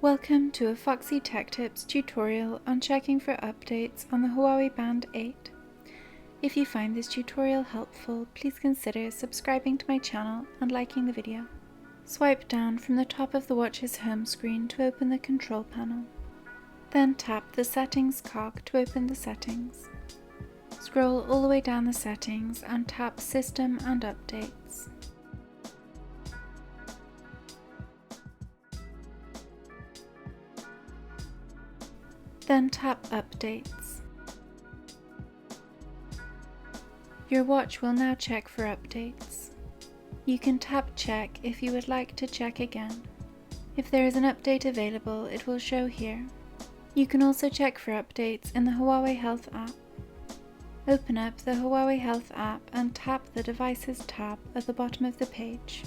Welcome to a Foxy Tech Tips tutorial on checking for updates on the Huawei Band 8. If you find this tutorial helpful, please consider subscribing to my channel and liking the video. Swipe down from the top of the watch's home screen to open the control panel. Then tap the settings cog to open the settings. Scroll all the way down the settings and tap System and Updates. Then tap Updates. Your watch will now check for updates. You can tap Check if you would like to check again. If there is an update available, it will show here. You can also check for updates in the Huawei Health app. Open up the Huawei Health app and tap the Devices tab at the bottom of the page.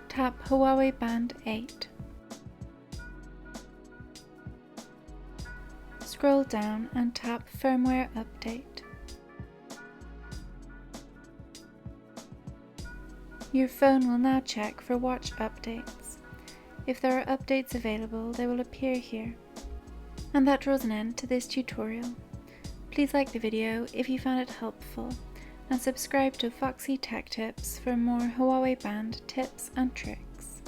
Tap Huawei Band 8. Scroll down and tap Firmware Update. Your phone will now check for watch updates. If there are updates available, they will appear here. And that draws an end to this tutorial. Please like the video if you found it helpful, and subscribe to Foxy Tech Tips for more Huawei Band tips and tricks.